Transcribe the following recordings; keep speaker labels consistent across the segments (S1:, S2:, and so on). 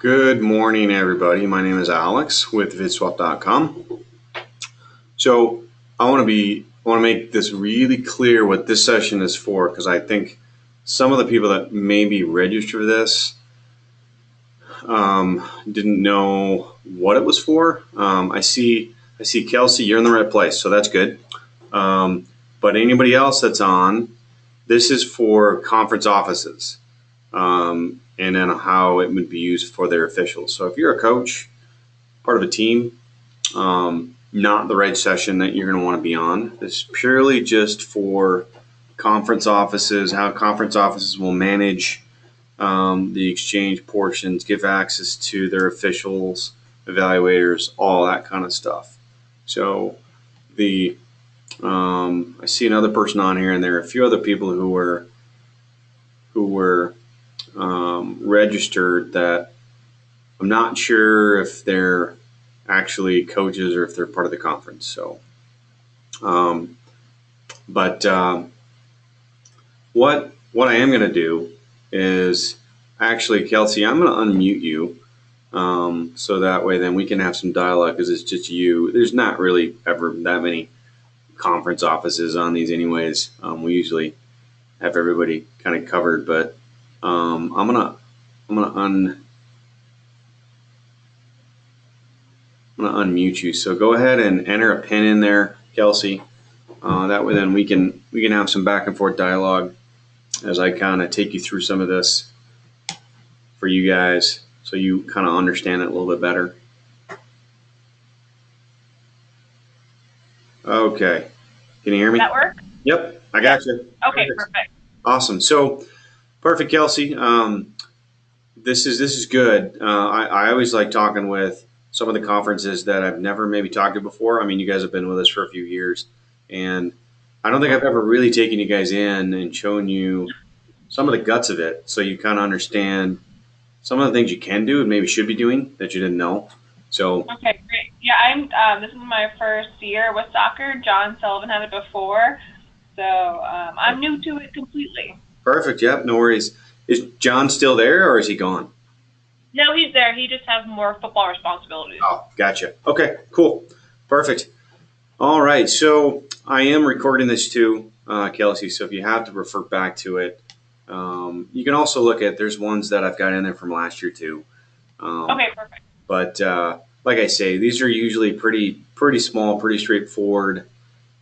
S1: Good morning, everybody. My name is Alex with vidswap.com. So I want to make this really clear what this session is for, because I think some of the people that maybe register this didn't know what it was for. I see Kelsey, you're in the right place, so that's good. But anybody else that's on, this is for conference offices. And then how it would be used for their officials. So if you're a coach, part of a team, not the right session that you're going to want to be on. This is purely just for conference offices, how conference offices will manage the exchange portions, give access to their officials, evaluators, all that kind of stuff. So I see another person on here, and there are a few other people who were registered that I'm not sure if they're actually coaches or if they're part of the conference. So, but what I am going to do is actually, Kelsey, I'm going to unmute you, so that way then we can have some dialogue because it's just you. There's not really ever that many conference offices on these, anyways. We usually have everybody kind of covered, but I'm gonna unmute you. So go ahead and enter a pin in there, Kelsey. That way, then we can have some back and forth dialogue as I kind of take you through some of this for you guys, so you kind of understand it a little bit better. Okay, can you hear me?
S2: That work?
S1: Yep, I got you.
S2: Okay, perfect.
S1: Awesome. So perfect, Kelsey. This is good. I always like talking with some of the conferences that I've never maybe talked to before. I mean, you guys have been with us for a few years, and I don't think I've ever really taken you guys in and shown you some of the guts of it, so you kind of understand some of the things you can do and maybe should be doing that you didn't know. So
S2: Okay, great. Yeah, this is my first year with soccer. John Sullivan had it before, so I'm new to it completely.
S1: perfect. Yep, no worries. Is John still there or is he gone?
S2: No, he's there. He just has more football responsibilities.
S1: Oh, gotcha. Okay, cool. Perfect. All right. So I am recording this too, Kelsey. So if you have to refer back to it, you can also look at, there's ones that I've got in there from last year too.
S2: Okay, perfect.
S1: But like I say, these are usually pretty small, pretty straightforward.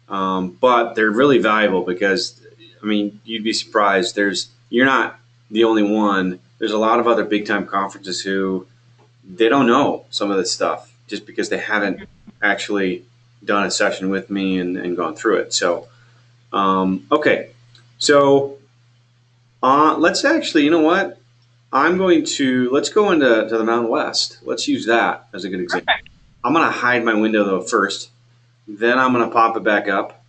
S1: But they're really valuable because, I mean, you'd be surprised. You're not the only one. There's a lot of other big time conferences who they don't know some of this stuff just because they haven't actually done a session with me and gone through it. So, okay. So, let's actually, you know what? Let's go into the Mountain West. Let's use that as a good example.
S2: Perfect.
S1: I'm going to hide my window though first. Then I'm going to pop it back up,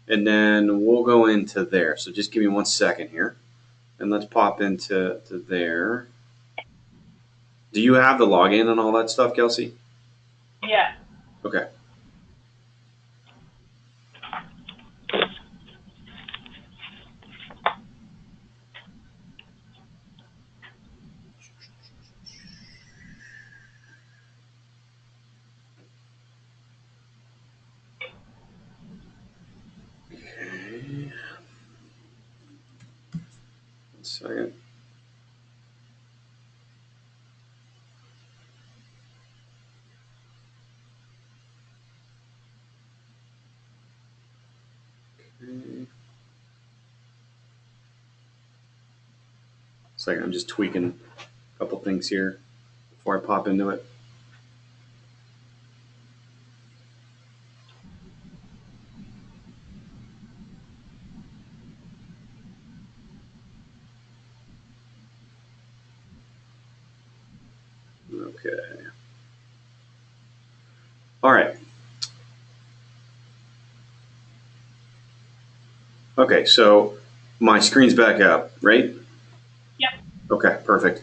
S1: and then we'll go into there. So just give me 1 second here, and let's pop into there. Do you have the login and all that stuff, Kelsey?
S2: Yeah.
S1: Okay. Okay. 1 second. Okay. Second, I'm just tweaking a couple things here before I pop into it. Okay. All right. Okay, so my screen's back up, right?
S2: Yep.
S1: Okay, perfect.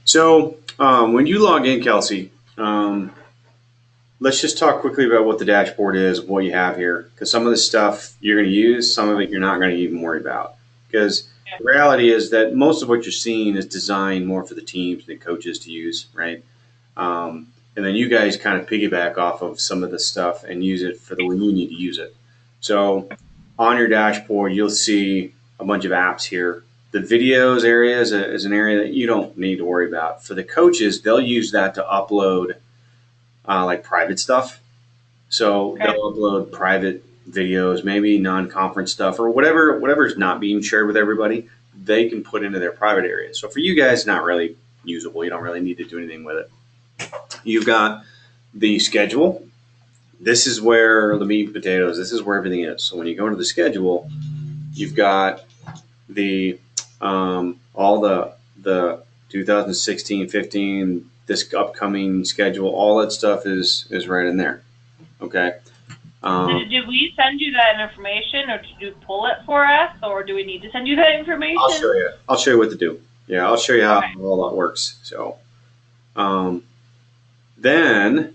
S1: So when you log in, Kelsey, let's just talk quickly about what the dashboard is, what you have here, because some of the stuff you're going to use, some of it you're not going to even worry about. Because The reality is that most of what you're seeing is designed more for the teams and the coaches to use, right? And then you guys kind of piggyback off of some of the stuff and use it for the when you need to use it. So on your dashboard, you'll see a bunch of apps here. The videos area is an area that you don't need to worry about. For the coaches, they'll use that to upload like private stuff. So they'll upload private videos, maybe non-conference stuff or whatever is not being shared with everybody, they can put into their private area. So for you guys, not really usable. You don't really need to do anything with it. You've got the schedule. This is where the meat and potatoes, this is where everything is. So when you go into the schedule, you've got the all the 2016, 15, this upcoming schedule, all that stuff is right in there. Okay.
S2: Did we send you that information, or did you pull it for us, or do we need to send you that information?
S1: I'll show you. I'll show you what to do. Yeah, I'll show you how all that works. So, then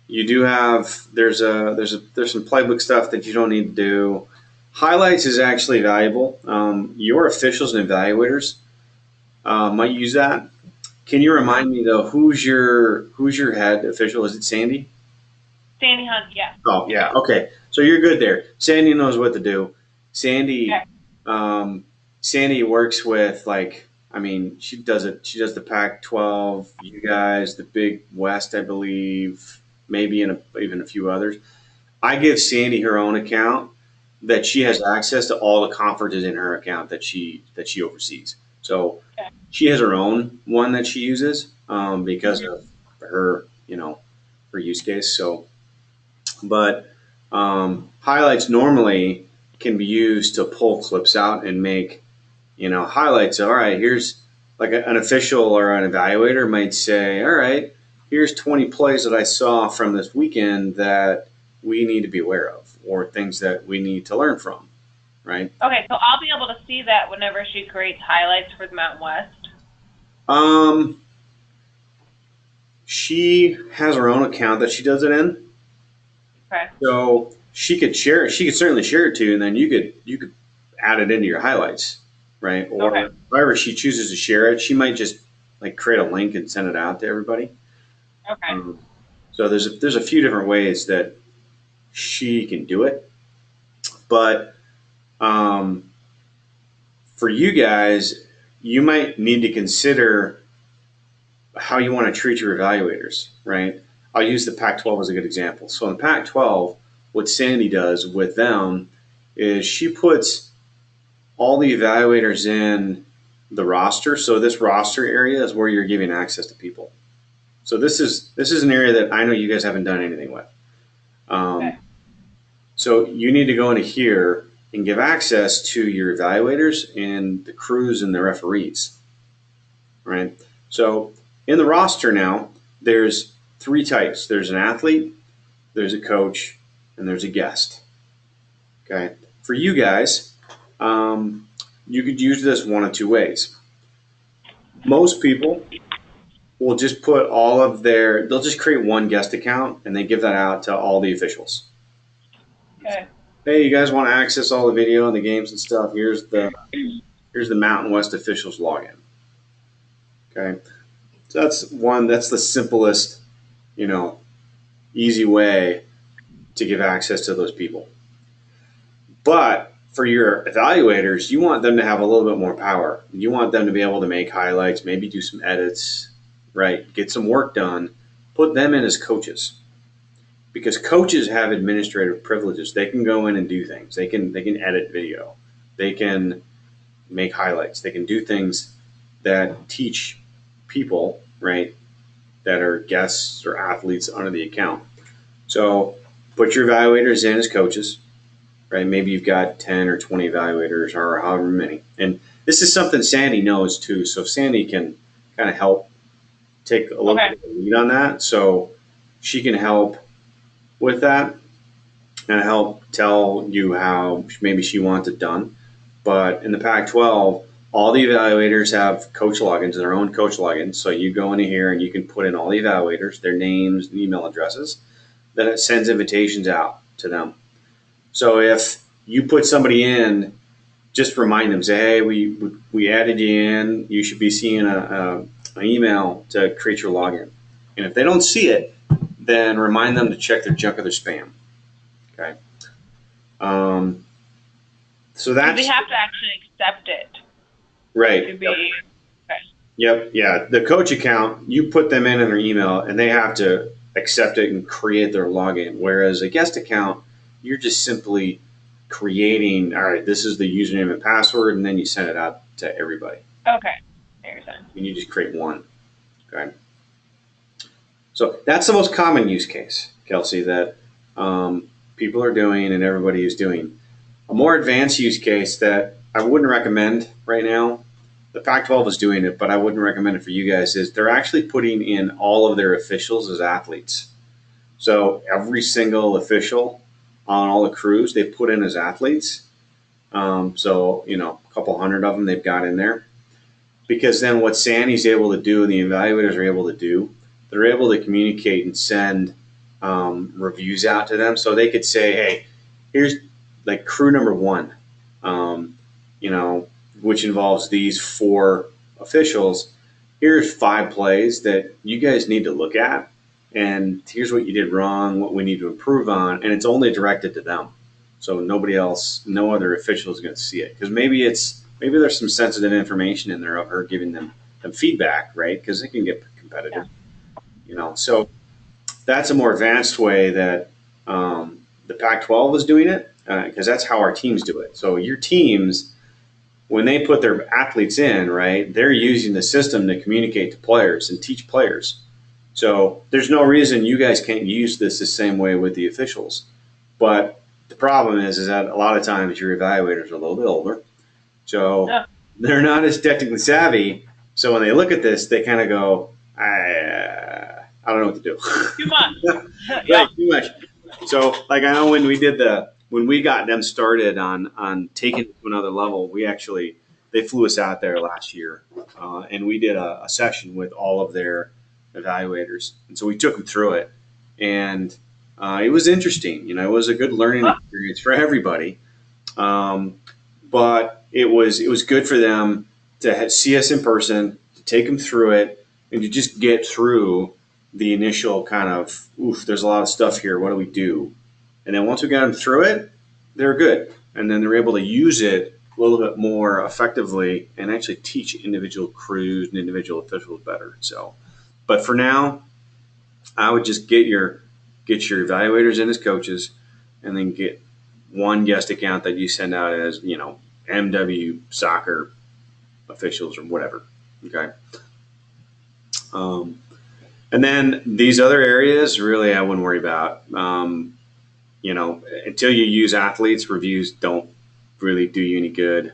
S1: you do have there's some playbook stuff that you don't need to do. Highlights is actually valuable. Your officials and evaluators might use that. Can you remind me though, who's your head official? Is it Sandy?
S2: Sandy Hunt, yeah.
S1: Oh yeah, okay. So you're good there. Sandy knows what to do. Sandy, Sandy works with she does it. She does the Pac-12. You guys, the Big West, I believe, maybe even a few others. I give Sandy her own account that she has access to all the conferences in her account that she oversees. So she has her own one that she uses because of her her use case. So. But highlights normally can be used to pull clips out and make, highlights. All right, here's like an official or an evaluator might say, all right, here's 20 plays that I saw from this weekend that we need to be aware of or things that we need to learn from, right?
S2: Okay, so I'll be able to see that whenever she creates highlights for the Mountain West.
S1: She has her own account that she does it in.
S2: Okay.
S1: So she could share it. She could certainly share it to you, and then you could add it into your highlights, right? Or however she chooses to share it, she might just create a link and send it out to everybody.
S2: Okay.
S1: So there's a few different ways that she can do it, but for you guys, you might need to consider how you want to treat your evaluators, right? I'll use the Pac-12 as a good example. So in the Pac-12, what Sandy does with them is she puts all the evaluators in the roster. So this roster area is where you're giving access to people. So this is an area that I know you guys haven't done anything with. So you need to go into here and give access to your evaluators and the crews and the referees, right? So in the roster now, there's 3 types. There's an athlete, there's a coach, and there's a guest. Okay. For you guys, you could use this one of 2 ways. Most people will just put they'll just create one guest account and they give that out to all the officials.
S2: Okay.
S1: Hey, you guys want to access all the video and the games and stuff? Here's the Mountain West officials login. Okay. So that's the simplest, easy way to give access to those people. But for your evaluators, you want them to have a little bit more power. You want them to be able to make highlights, maybe do some edits, right? Get some work done. Put them in as coaches. Because coaches have administrative privileges. They can go in and do things. They can edit video. They can make highlights. They can do things that teach people, right, that are guests or athletes under the account. So put your evaluators in as coaches, right? Maybe you've got 10 or 20 evaluators or however many. And this is something Sandy knows too. So Sandy can kind of help take a little bit of the lead on that. So she can help with that and help tell you how maybe she wants it done. But in the Pac-12, all the evaluators have coach logins, their own coach logins. So you go into here and you can put in all the evaluators, their names and email addresses. Then it sends invitations out to them. So if you put somebody in just remind them, say, hey, we added you in. You should be seeing an email to create your login. And if they don't see it, then remind them to check their junk or their spam. Okay. So that's
S2: they have to actually accept it.
S1: right.
S2: To be, okay.
S1: Yep. Yeah. The coach account, you put them in their email, and they have to accept it and create their login. Whereas a guest account, you're just simply creating. All right, this is the username and password, and then you send it out to everybody.
S2: Okay. There's that.
S1: And you just create one. Okay. So that's the most common use case, Kelsey, that people are doing and everybody is doing. A more advanced use case that I wouldn't recommend right now, the Pac-12 is doing it, but I wouldn't recommend it for you guys, is they're actually putting in all of their officials as athletes. So every single official on all the crews, they put in as athletes. So, a couple hundred of them they've got in there. Because then what Sandy's able to do and the evaluators are able to do, they're able to communicate and send reviews out to them. So they could say, hey, here's like crew number 1, which involves these 4 officials. Here's 5 plays that you guys need to look at. And here's what you did wrong, what we need to improve on. And it's only directed to them. So nobody else, no other official is going to see it. Because maybe there's some sensitive information in there of her giving them feedback, right? Because it can get competitive. Yeah. So that's a more advanced way that the Pac-12 is doing it, because that's how our teams do it. So your teams, when they put their athletes in, right, they're using the system to communicate to players and teach players. So there's no reason you guys can't use this the same way with the officials. But the problem is that a lot of times your evaluators are a little bit older. So they're not as technically savvy. So when they look at this, they kind of go, I don't know what to do.
S2: Too much.
S1: Right, too much. So like I know when we got them started on taking it to another level, they flew us out there last year, and we did a session with all of their evaluators. And so we took them through it, and it was interesting. It was a good learning experience for everybody. But it was good for them to see us in person, to take them through it, and to just get through the initial kind of, there's a lot of stuff here. What do we do? And then once we got them through it, they're good. And then they're able to use it a little bit more effectively and actually teach individual crews and individual officials better. So, but for now, I would just get your evaluators in as coaches, and then get one guest account that you send out as, MW soccer officials or whatever. Okay. And then these other areas, really, I wouldn't worry about. Until you use athletes, reviews don't really do you any good.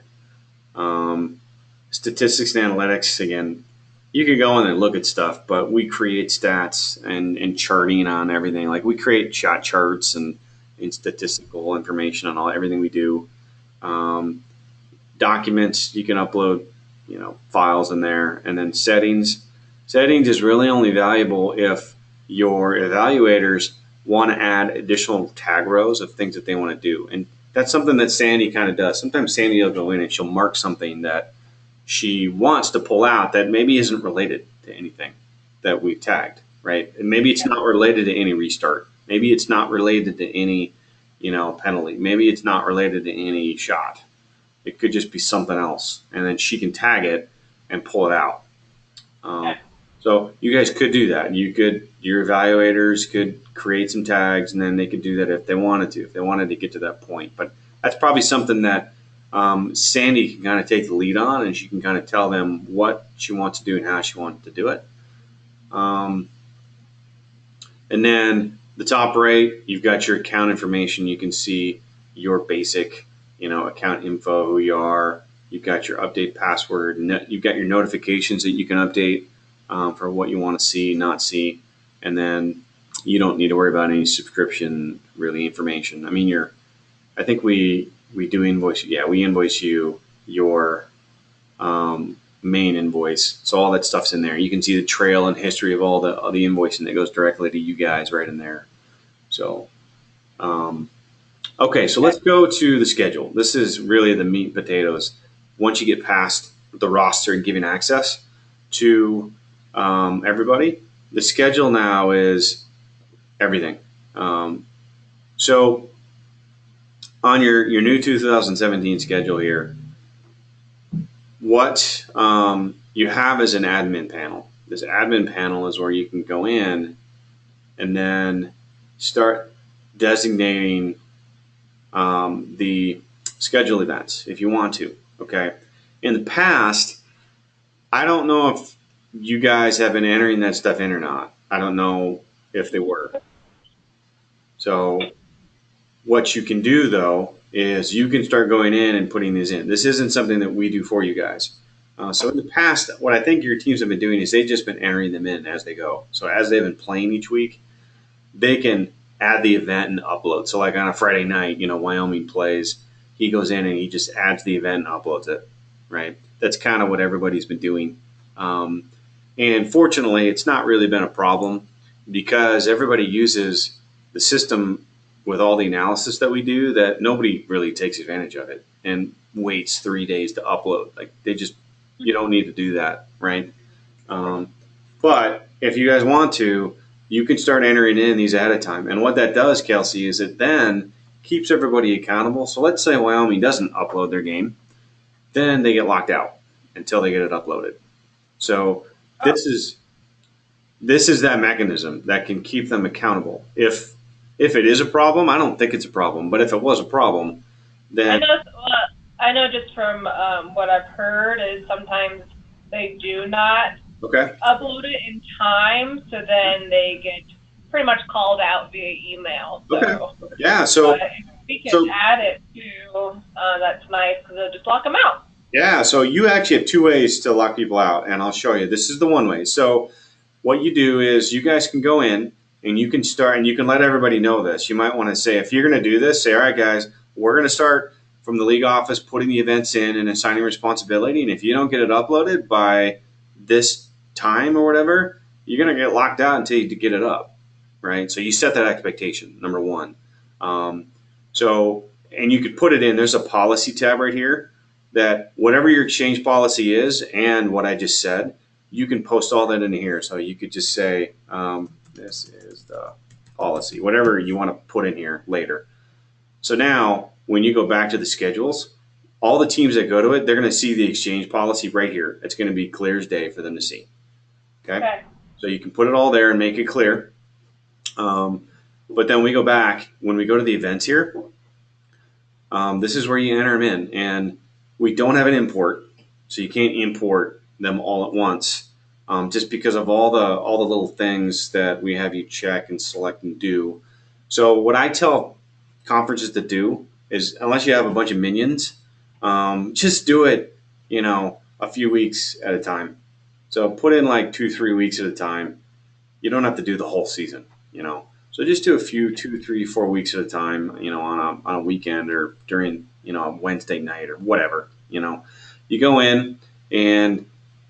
S1: Statistics and analytics, again, you can go in and look at stuff, but we create stats and charting on everything. Like we create shot charts and statistical information on everything we do. Documents, you can upload, files in there. And then settings is really only valuable if your evaluators want to add additional tag rows of things that they want to do. And that's something that Sandy kind of does. Sometimes Sandy will go in and she'll mark something that she wants to pull out that maybe isn't related to anything that we've tagged, right? And maybe it's not related to any restart. Maybe it's not related to any, penalty. Maybe it's not related to any shot. It could just be something else. And then she can tag it and pull it out. So you guys could do that. Your evaluators could create some tags, and then they could do that if they wanted to get to that point. But that's probably something that Sandy can kind of take the lead on, and she can kind of tell them what she wants to do and how she wants to do it. And then the top right, you've got your account information. You can see your basic, account info, who you are. You've got your update password. You've got your notifications that you can update for what you want to see, not see. And then you don't need to worry about any subscription really information. I mean, I think we do invoice. Yeah, we invoice you your main invoice. So all that stuff's in there. You can see the trail and history of all the invoicing that goes directly to you guys right in there. So Okay, so let's go to the schedule. This is really the meat and potatoes. Once you get past the roster and giving access to everybody, the schedule now is everything. Um, so on your new 2017 schedule here, what you have is an admin panel. This admin panel is where you can go in and then start designating the schedule events if you want to. Okay. In the past, I don't know if you guys have been entering that stuff in or not. I don't know if they were. So what you can do though is you can start going in and putting these in. This isn't something that we do for you guys. So in the past, what I think your teams have been doing is they've just been entering them in as they go. So as they've been playing each week, they can add the event and upload. So like on a Friday night, Wyoming plays, he goes in and he just adds the event and uploads it, right? That's kind of what everybody's been doing. And fortunately, it's not really been a problem because everybody uses the system with all the analysis that we do that nobody really takes advantage of it and waits 3 days to upload. Like you don't need to do that, right? But if you guys want to, you can start entering in these ahead of time. And what that does, Kelsey, is it then keeps everybody accountable. So let's say Wyoming doesn't upload their game, then they get locked out until they get it uploaded. So this is that mechanism that can keep them accountable. If it is a problem, I don't think it's a problem. But if it was a problem, then
S2: I know just from what I've heard is sometimes they do not upload it in time, so then they get pretty much called out via email. So,
S1: okay. Yeah. So
S2: if we can add it to that's nice because they'll just lock them out.
S1: Yeah. So you actually have two ways to lock people out, and I'll show you. This is the one way. So what you do is you guys can go in and you can start and you can let everybody know this. You might want to say, if you're going to do this, say, all right, guys, we're going to start from the league office putting the events in and assigning responsibility. And if you don't get it uploaded by this time or whatever, you're going to get locked out until you get it up, right? So you set that expectation, number one. And you could put it in, there's a policy tab right here that whatever your exchange policy is and what I just said, you can post all that in here. So you could just say, this is the policy, whatever you want to put in here later. So now when you go back to the schedules, all the teams that go to it, they're going to see the exchange policy right here. It's going to be clear as day for them to see. Okay. So you can put it all there and make it clear. But then we go back, when we go to the events here, this is where you enter them in. And we don't have an import, so you can't import them all at once, just because of all the little things that we have you check and select and do. So what I tell conferences to do is, unless you have a bunch of minions, just do it, a few weeks at a time. So put in like 2-3 weeks at a time. You don't have to do the whole season, So just do a few 2, 3, 4 weeks at a time, on a weekend or during, a Wednesday night or whatever, You go in and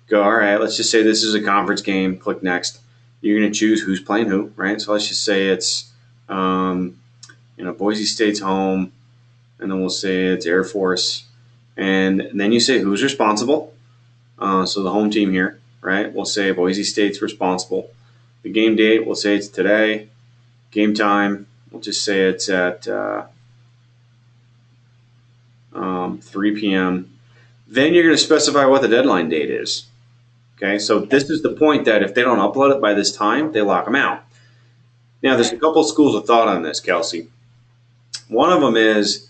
S1: go, all right, let's just say this is a conference game. Click next. You're going to choose who's playing who, right? So let's just say it's, Boise State's home, and then we'll say it's Air Force. And then you say who's responsible. So the home team here, right? We'll say Boise State's responsible. The game date, we'll say it's today. Game time, we'll just say it's at 3 p.m. Then you're going to specify what the deadline date is. Okay, so this is the point that if they don't upload it by this time, they lock them out. Now, there's a couple schools of thought on this, Kelsey. One of them is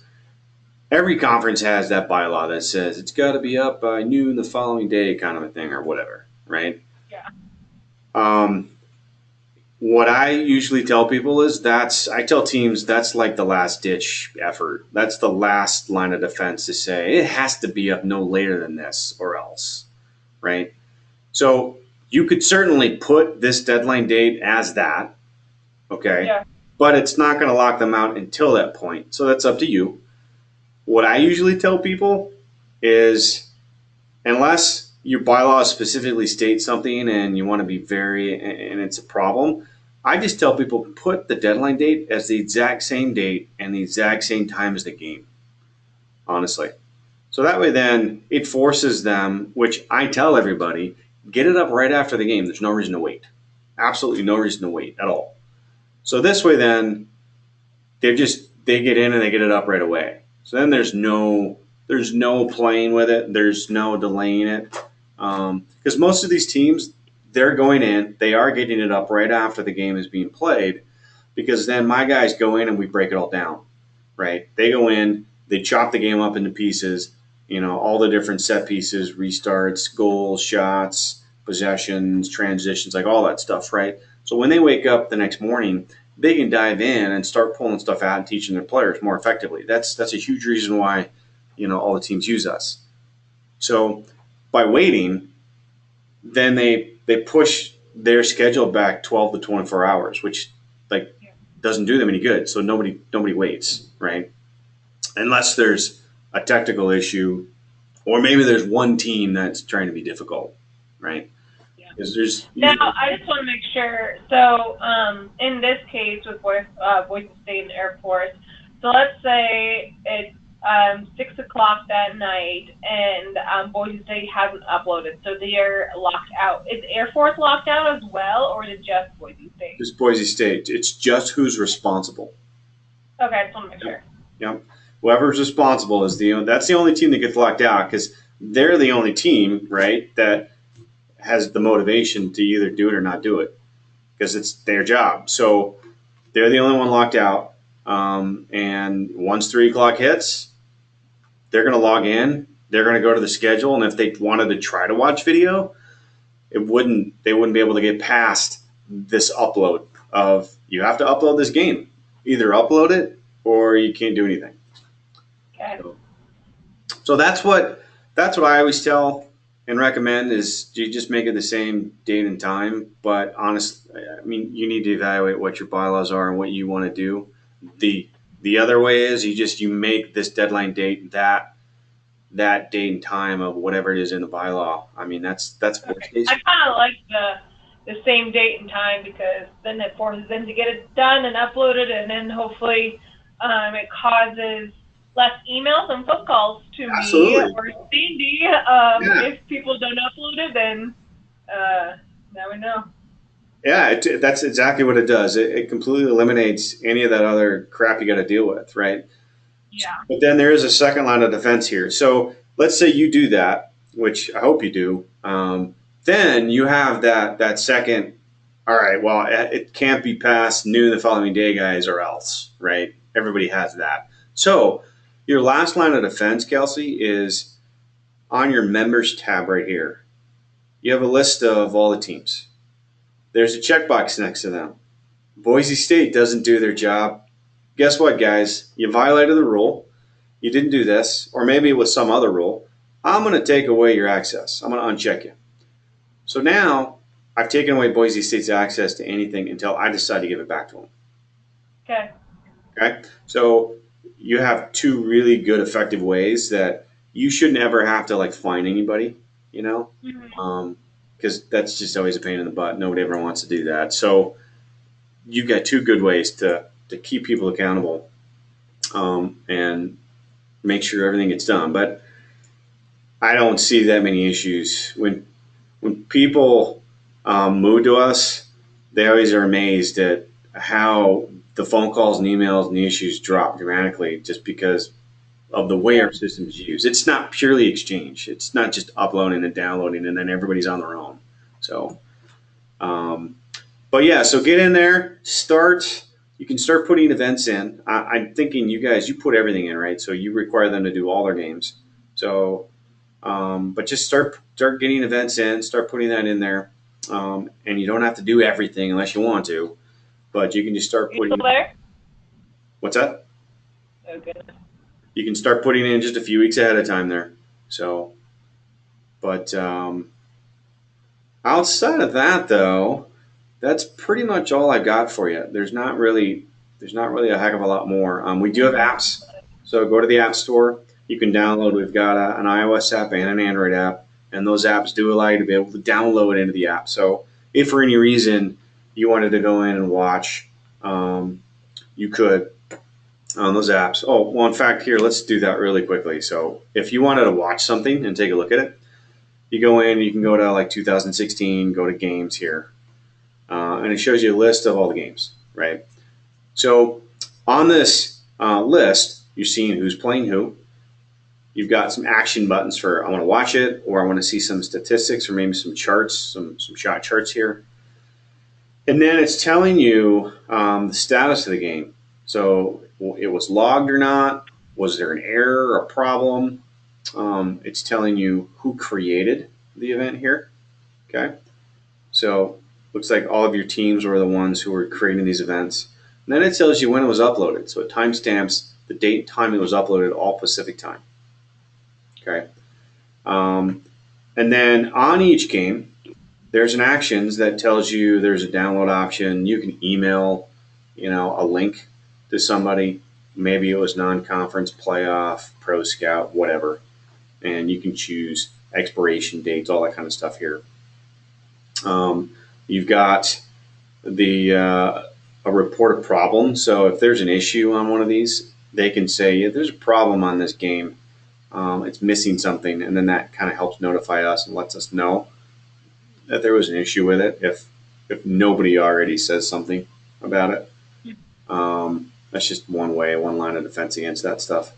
S1: every conference has that bylaw that says it's got to be up by noon the following day, kind of a thing, or whatever, right?
S2: Yeah.
S1: What I usually tell people is I tell teams that's like the last ditch effort. That's the last line of defense to say it has to be up no later than this or else, right? So you could certainly put this deadline date as that, okay?
S2: Yeah.
S1: But it's not going to lock them out until that point. So that's up to you. What I usually tell people is, unless your bylaws specifically state something and you want to be and it's a problem, I just tell people put the deadline date as the exact same date and the exact same time as the game, honestly. So that way, then it forces them, which I tell everybody, get it up right after the game. There's no reason to wait. Absolutely no reason to wait at all. So this way, then they get in and they get it up right away. So then there's no playing with it. There's no delaying it because most of these teams, they're going in, they are getting it up right after the game is being played, because then my guys go in and we break it all down. Right? They go in, they chop the game up into pieces. All the different set pieces, restarts, goals, shots, possessions, transitions, like all that stuff, right? So when they wake up the next morning, they can dive in and start pulling stuff out and teaching their players more effectively. That's a huge reason why, all the teams use us. So by waiting, then they push their schedule back 12 to 24 hours, which doesn't do them any good. So nobody waits, right? Unless there's a technical issue, or maybe there's one team that's trying to be difficult, right?
S2: Yeah.
S1: There's
S2: now, I just want to make sure. So, in this case with Boise State and Air Force, so let's say it's 6 o'clock that night, and Boise State hasn't uploaded, so they are locked out. Is Air Force locked out as well, or is it just Boise State?
S1: Just Boise State. It's just who's responsible.
S2: Okay, I just want to make sure.
S1: Yep. Whoever's responsible is that's the only team that gets locked out, because they're the only team, right, that has the motivation to either do it or not do it, because it's their job. So they're the only one locked out. And once 3 o'clock hits, they're going to log in. They're going to go to the schedule, and if they wanted to try to watch video, they wouldn't be able to get past this upload of, you have to upload this game. Either upload it or you can't do anything.
S2: Okay.
S1: So that's what I always tell and recommend, is you just make it the same date and time. But honestly, I mean, you need to evaluate what your bylaws are and what you want to do. The other way is you make this deadline date that date and time of whatever it is in the bylaw. I mean, that's
S2: okay. I kind of like the same date and time, because then it forces them to get it done and uploaded, and then hopefully it causes less emails and phone calls to
S1: Absolutely.
S2: me or Cindy. If people don't upload it, then now we know.
S1: Yeah, that's exactly what it does. It completely eliminates any of that other crap you got to deal with, right?
S2: Yeah.
S1: But then there is a second line of defense here. So let's say you do that, which I hope you do. Then you have that second, all right, well, it can't be past noon the following day, guys, or else, right? Everybody has that. So your last line of defense, Kelsey, is on your members tab right here. You have a list of all the teams. There's a checkbox next to them. Boise State doesn't do their job. Guess what, guys? You violated the rule. You didn't do this, or maybe it was some other rule. I'm going to take away your access. I'm going to uncheck you. So now I've taken away Boise State's access to anything until I decide to give it back to them.
S2: Okay.
S1: Okay. So you have two really good, effective ways that you shouldn't ever have to fine anybody, because that's just always a pain in the butt. Nobody ever wants to do that. So you've got two good ways to keep people accountable and make sure everything gets done. But I don't see that many issues. When people move to us, they always are amazed at how the phone calls and emails and the issues drop dramatically, just because of the way our system is used. It's not purely Exchange. It's not just uploading and downloading and then everybody's on their own. So, but yeah, so get in there, you can start putting events in. I'm thinking you put everything in, right? So you require them to do all their games. So, but just start getting events in, start putting that in there. And you don't have to do everything unless you want to, but you can just start putting.
S2: You still there?
S1: What's that?
S2: Okay.
S1: You can start putting in just a few weeks ahead of time there. So, but outside of that, though, that's pretty much all I got for you. There's not really a heck of a lot more. We do have apps, so go to the App Store. You can download. We've got an iOS app and an Android app, and those apps do allow you to be able to download into the app. So if for any reason you wanted to go in and watch, you could on those apps. Oh, well, in fact, here, let's do that really quickly. So if you wanted to watch something and take a look at it, you go in, you can go to like 2016, go to games here, and it shows you a list of all the games, right? So on this list, you're seeing who's playing who. You've got some action buttons for I want to watch it, or I want to see some statistics, or maybe some charts, some shot charts here. And then it's telling you the status of the game. So it was logged or not. Was there an error, a problem? It's telling you who created the event here. Okay. So looks like all of your teams were the ones who were creating these events. And then it tells you when it was uploaded. So it timestamps the date and time it was uploaded, all Pacific time. Okay. And then on each game, there's an actions that tells you there's a download option. You can email, a link to somebody. Maybe it was non-conference, playoff, pro scout, whatever. And you can choose expiration dates, all that kind of stuff here. You've got a report a problem. So if there's an issue on one of these, they can say, yeah, there's a problem on this game. It's missing something. And then that kind of helps notify us and lets us know that there was an issue with it if nobody already says something about it. That's just one line of defense against that stuff.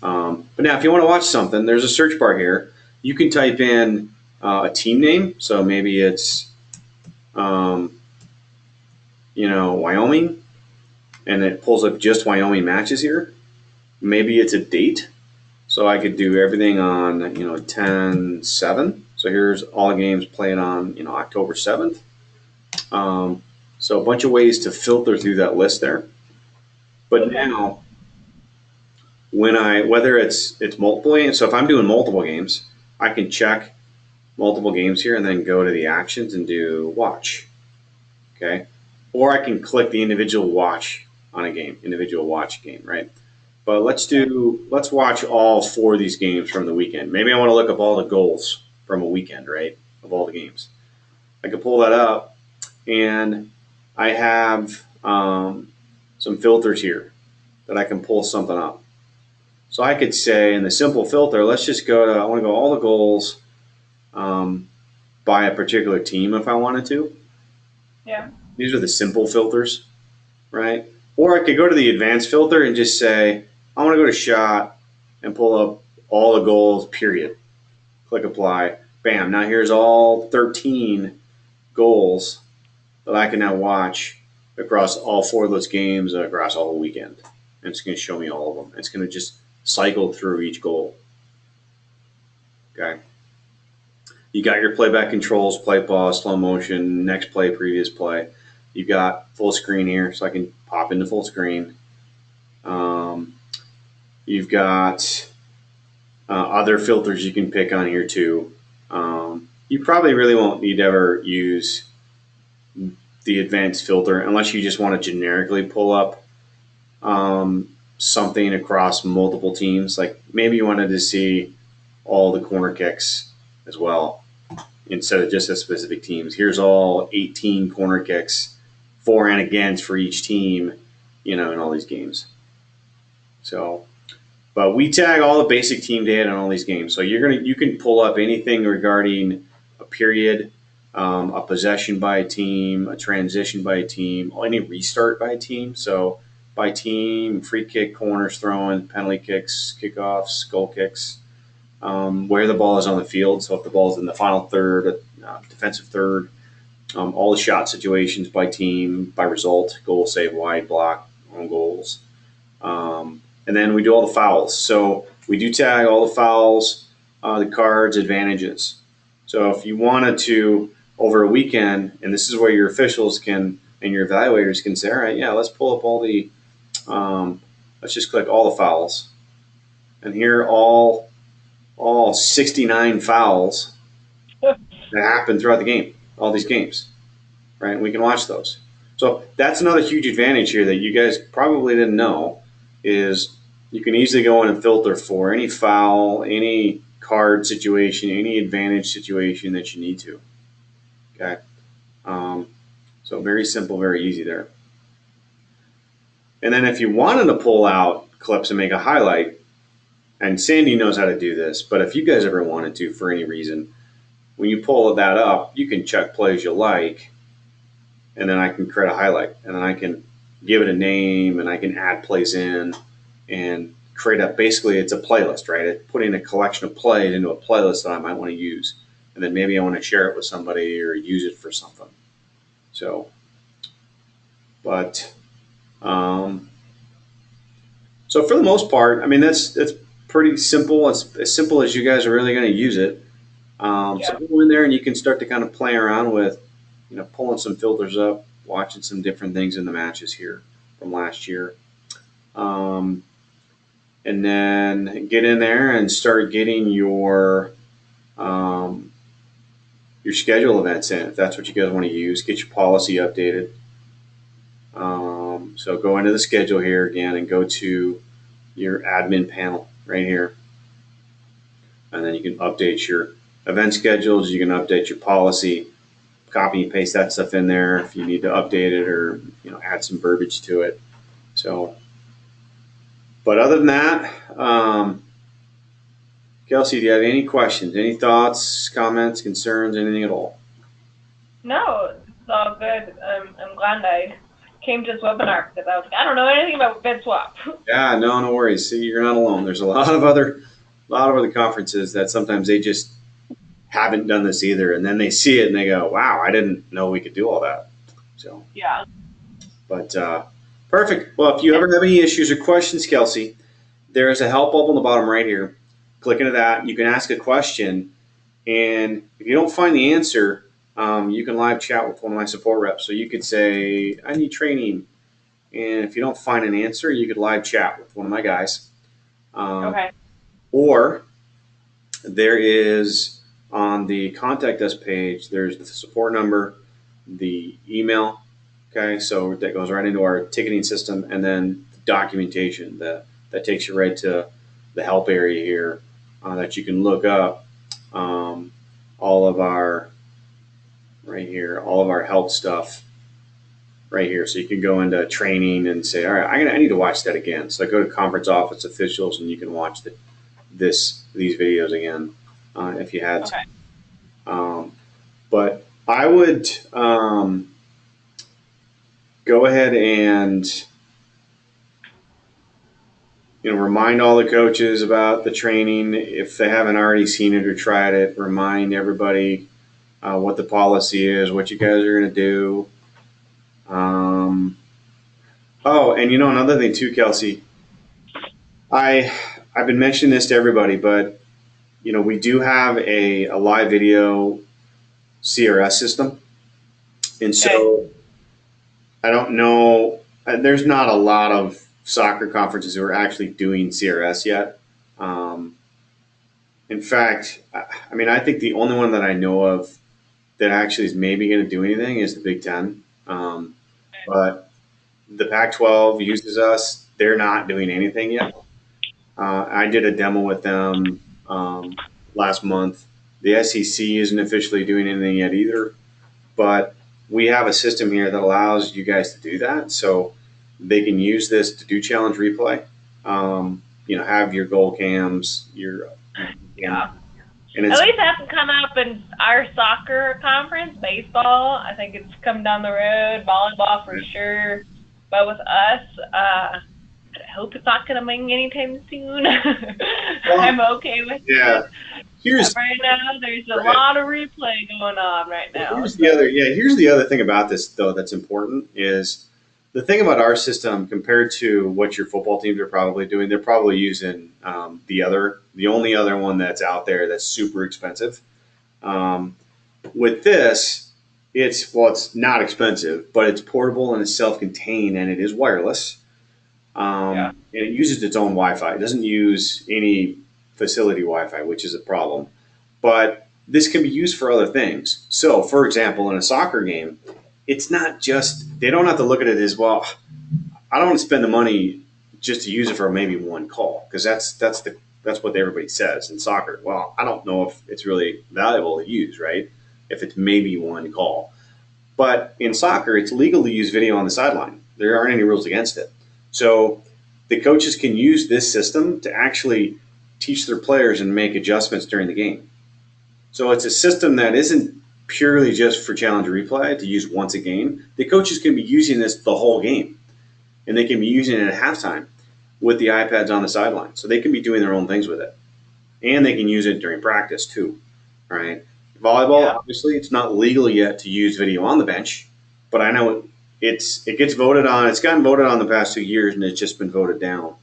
S1: But now if you want to watch something, there's a search bar here. You can type in a team name. So maybe it's, Wyoming, and it pulls up just Wyoming matches here. Maybe it's a date. So I could do everything on, 10/7. So here's all the games played on, October 7th. So a bunch of ways to filter through that list there. But now, whether it's multiple games, so if I'm doing multiple games, I can check multiple games here and then go to the actions and do watch. Okay. Or I can click the individual watch on a game, individual watch game, right? But let's watch all 4 of these games from the weekend. Maybe I want to look up all the goals from a weekend, right? Of all the games. I can pull that up, and I have some filters here that I can pull something up. So I could say in the simple filter, let's just I want to go all the goals by a particular team if I wanted to.
S2: Yeah.
S1: These are the simple filters, right? Or I could go to the advanced filter and just say, I want to go to shot and pull up all the goals, period. Click apply. Bam. Now here's all 13 goals that I can now watch across all 4 of those games and across all the weekend. And it's going to show me all of them. It's going to just cycle through each goal. Okay. You got your playback controls, play pause, slow motion, next play, previous play. You've got full screen here, so I can pop into full screen. You've got other filters you can pick on here too. You probably really won't need to ever use the advanced filter unless you just want to generically pull up something across multiple teams. Like maybe you wanted to see all the corner kicks as well instead of just the specific teams. Here's all 18 corner kicks, for and against for each team, in all these games. So, but we tag all the basic team data in all these games. So you can pull up anything regarding a period, a possession by a team, a transition by a team, any restart by a team. So by team, free kick, corners, throw-in, penalty kicks, kickoffs, goal kicks, where the ball is on the field. So if the ball is in the final third, defensive third, all the shot situations by team, by result, goal, save, wide, block, own goals. And then we do all the fouls. So we do tag all the fouls, the cards, advantages. So if you wanted to, over a weekend, and this is where your officials and your evaluators can say, all right, yeah, let's pull up all the, let's just click all the fouls. And here are all 69 fouls that happen throughout the game, all these games, right? And we can watch those. So that's another huge advantage here that you guys probably didn't know is you can easily go in and filter for any foul, any card situation, any advantage situation that you need to. Okay. So very simple, very easy there. And then if you wanted to pull out clips and make a highlight, and Sandy knows how to do this, but if you guys ever wanted to for any reason, when you pull that up, you can check plays you like, and then I can create a highlight, and then I can give it a name, and I can add plays in and create basically it's a playlist, right? It's putting a collection of plays into a playlist that I might want to use. And then maybe I want to share it with somebody or use it for something. So, but, so for the most part, I mean, that's pretty simple. It's as simple as you guys are really going to use it. So go in there and you can start to kind of play around with, pulling some filters up, watching some different things in the matches here from last year. And then get in there and start getting your schedule events in, if that's what you guys want to use. Get your policy updated. So go into the schedule here again and go to your admin panel right here. And then you can update your event schedules. You can update your policy, copy and paste that stuff in there if you need to update it or add some verbiage to it. So, but other than that, Kelsey, do you have any questions, any thoughts, comments, concerns, anything at all?
S2: No, it's all good. I'm glad I came to this webinar because I was like, I don't know anything about BidSwap.
S1: Yeah, no worries. See, you're not alone. There's a lot of other conferences that sometimes they just haven't done this either, and then they see it and they go, "Wow, I didn't know we could do all that." So
S2: yeah.
S1: But perfect. Well, if you ever have any issues or questions, Kelsey, there is a help bubble on the bottom right here. Click into that. You can ask a question, and if you don't find the answer, you can live chat with one of my support reps. So you could say, "I need training," and if you don't find an answer, you could live chat with one of my guys.
S2: Okay.
S1: Or there is on the contact us page, there's the support number, the email. Okay, so that goes right into our ticketing system, and then documentation that takes you right to the help area here that you can look up all of our help stuff right here. So you can go into training and say, all right, I need to watch that again. So I go to conference office officials, and you can watch these videos again if you had to. But I would go ahead and remind all the coaches about the training if they haven't already seen it or tried it. Remind everybody what the policy is, what you guys are going to do. Oh, and another thing too, Kelsey. I've been mentioning this to everybody, but we do have a live video CRS system, and so I don't know. There's not a lot of soccer conferences who are actually doing CRS yet. In fact, I think the only one that I know of that actually is maybe going to do anything is the Big Ten. But the Pac-12 uses us. They're not doing anything yet. I did a demo with them last month. The SEC isn't officially doing anything yet either, but we have a system here that allows you guys to do that. So they can use this to do challenge replay. Have your goal cams, and
S2: at least that can come up in our soccer conference, baseball. I think it's come down the road, volleyball for sure. But with us, I hope it's not going to bring anytime soon. I'm okay with it. Right now, there's a lot of replay going on right now.
S1: Here's the other thing about this, though, that's important is the thing about our system compared to what your football teams are probably doing. They're probably using the only other one that's out there that's super expensive. With this, it's not expensive, but it's portable and it's self-contained and it is wireless. And it uses its own Wi-Fi. It doesn't use any facility Wi-Fi, which is a problem. But this can be used for other things. So, for example, in a soccer game, it's not just, they don't have to look at it as, well, I don't want to spend the money just to use it for maybe one call, because that's what everybody says in soccer. Well, I don't know if it's really valuable to use, right? If it's maybe one call. But in soccer, it's legal to use video on the sideline. There aren't any rules against it. So the coaches can use this system to actually teach their players and make adjustments during the game. So it's a system that isn't purely just for challenge replay to use once a game. The coaches can be using this the whole game, and they can be using it at halftime with the iPads on the sideline. So they can be doing their own things with it, and they can use it during practice too. Right? Volleyball, obviously, it's not legal yet to use video on the bench, but I know it gets voted on. It's gotten voted on the past 2 years, and it's just been voted down.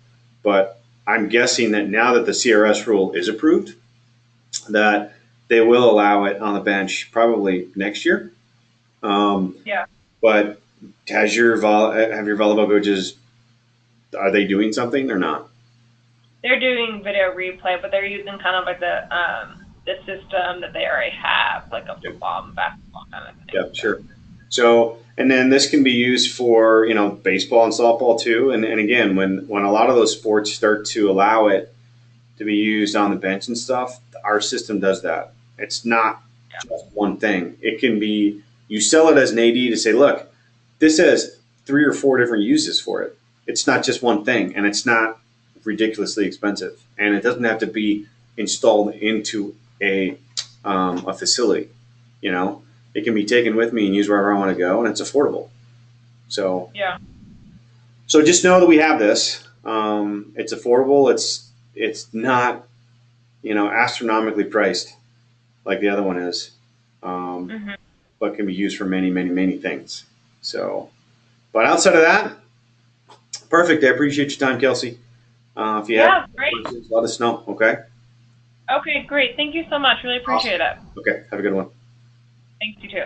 S1: But I'm guessing that now that the CRS rule is approved, that they will allow it on the bench probably next year. But have your volleyball coaches, are they doing something or not?
S2: They're doing video replay, but they're using kind of like the system that they already have, like a football and basketball kind of thing.
S1: Yeah, sure. So, and then this can be used for, baseball and softball too. And again, when a lot of those sports start to allow it to be used on the bench and stuff, our system does that. It's not just one thing. It can be, you sell it as an AD to say, look, this has 3 or 4 different uses for it. It's not just one thing, and it's not ridiculously expensive. And it doesn't have to be installed into a facility. It can be taken with me and used wherever I want to go, and it's affordable. So So just know that we have this. It's affordable. It's not astronomically priced like the other one is, but can be used for many, many, many things. So, but outside of that, perfect. I appreciate your time, Kelsey. If you have questions, let us know. Okay.
S2: Okay, great. Thank you so much. Really appreciate it.
S1: Okay. Have a good one.
S2: Thanks, you too.